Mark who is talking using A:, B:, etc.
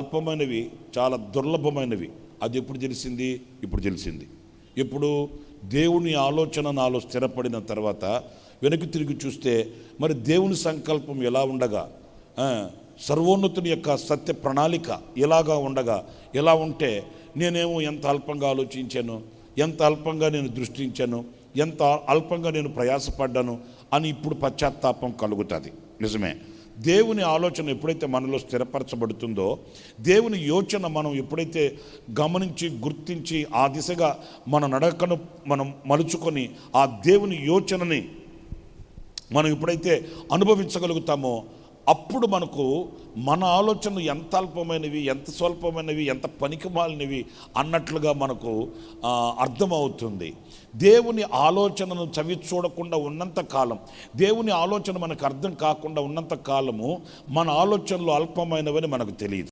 A: అల్పమైనవి, చాలా దుర్లభమైనవి. అది ఎప్పుడు తెలిసింది? ఇప్పుడు తెలిసింది. ఇప్పుడు దేవుని ఆలోచన నాలో స్థిరపడిన తర్వాత వెనక్కి తిరిగి చూస్తే మరి దేవుని సంకల్పం ఎలా ఉండగా, సర్వోన్నతుని యొక్క సత్య ప్రణాళిక ఎలాగా ఉండగా, ఎలా ఉంటే నేనేమో ఎంత అల్పంగా ఆలోచించాను, ఎంత అల్పంగా నేను దృష్టించాను, ఎంత అల్పంగా నేను ప్రయాసపడ్డాను అని ఇప్పుడు పశ్చాత్తాపం కలుగుతుంది. నిజమే, దేవుని ఆలోచన ఎప్పుడైతే మనలో స్థిరపరచబడుతుందో, దేవుని యోచన మనం ఎప్పుడైతే గమనించి గుర్తించి ఆ దిశగా మన నడకను మనం మలుచుకొని ఆ దేవుని యోచనని మనం ఎప్పుడైతే అనుభవించగలుగుతామో అప్పుడు మనకు మన ఆలోచనలు ఎంత అల్పమైనవి, ఎంత స్వల్పమైనవి, ఎంత పనికిమాలినవి అన్నట్లుగా మనకు అర్థమవుతుంది. దేవుని ఆలోచనను చవి చూడకుండా ఉన్నంత కాలం, దేవుని ఆలోచన మనకు అర్థం కాకుండా ఉన్నంత కాలము మన ఆలోచనలు అల్పమైనవని మనకు తెలియదు.